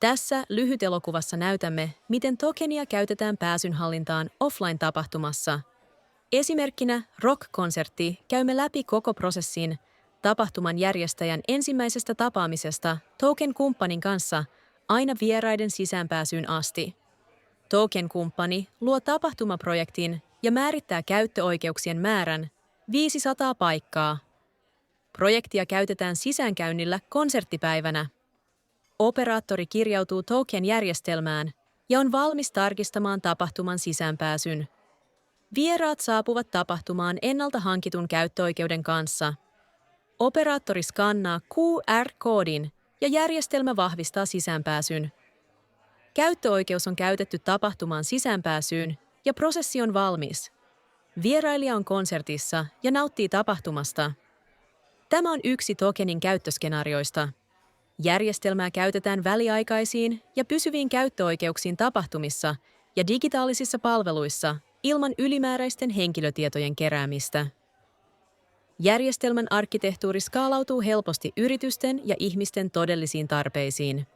Tässä lyhytelokuvassa näytämme, miten tokenia käytetään pääsynhallintaan offline-tapahtumassa. Esimerkkinä rock-konsertti käymme läpi koko prosessin tapahtuman järjestäjän ensimmäisestä tapaamisesta token-kumppanin kanssa aina vieraiden sisäänpääsyyn asti. Token-kumppani luo tapahtumaprojektin ja määrittää käyttöoikeuksien määrän 500 paikkaa. Projektia käytetään sisäänkäynnillä konserttipäivänä. Operaattori kirjautuu token-järjestelmään ja on valmis tarkistamaan tapahtuman sisäänpääsyn. Vieraat saapuvat tapahtumaan ennalta hankitun käyttöoikeuden kanssa. Operaattori skannaa QR-koodin ja järjestelmä vahvistaa sisäänpääsyn. Käyttöoikeus on käytetty tapahtumaan sisäänpääsyyn ja prosessi on valmis. Vierailija on konsertissa ja nauttii tapahtumasta. Tämä on yksi tokenin käyttöskenaarioista. Järjestelmää käytetään väliaikaisiin ja pysyviin käyttöoikeuksiin tapahtumissa ja digitaalisissa palveluissa ilman ylimääräisten henkilötietojen keräämistä. Järjestelmän arkkitehtuuri skaalautuu helposti yritysten ja ihmisten todellisiin tarpeisiin.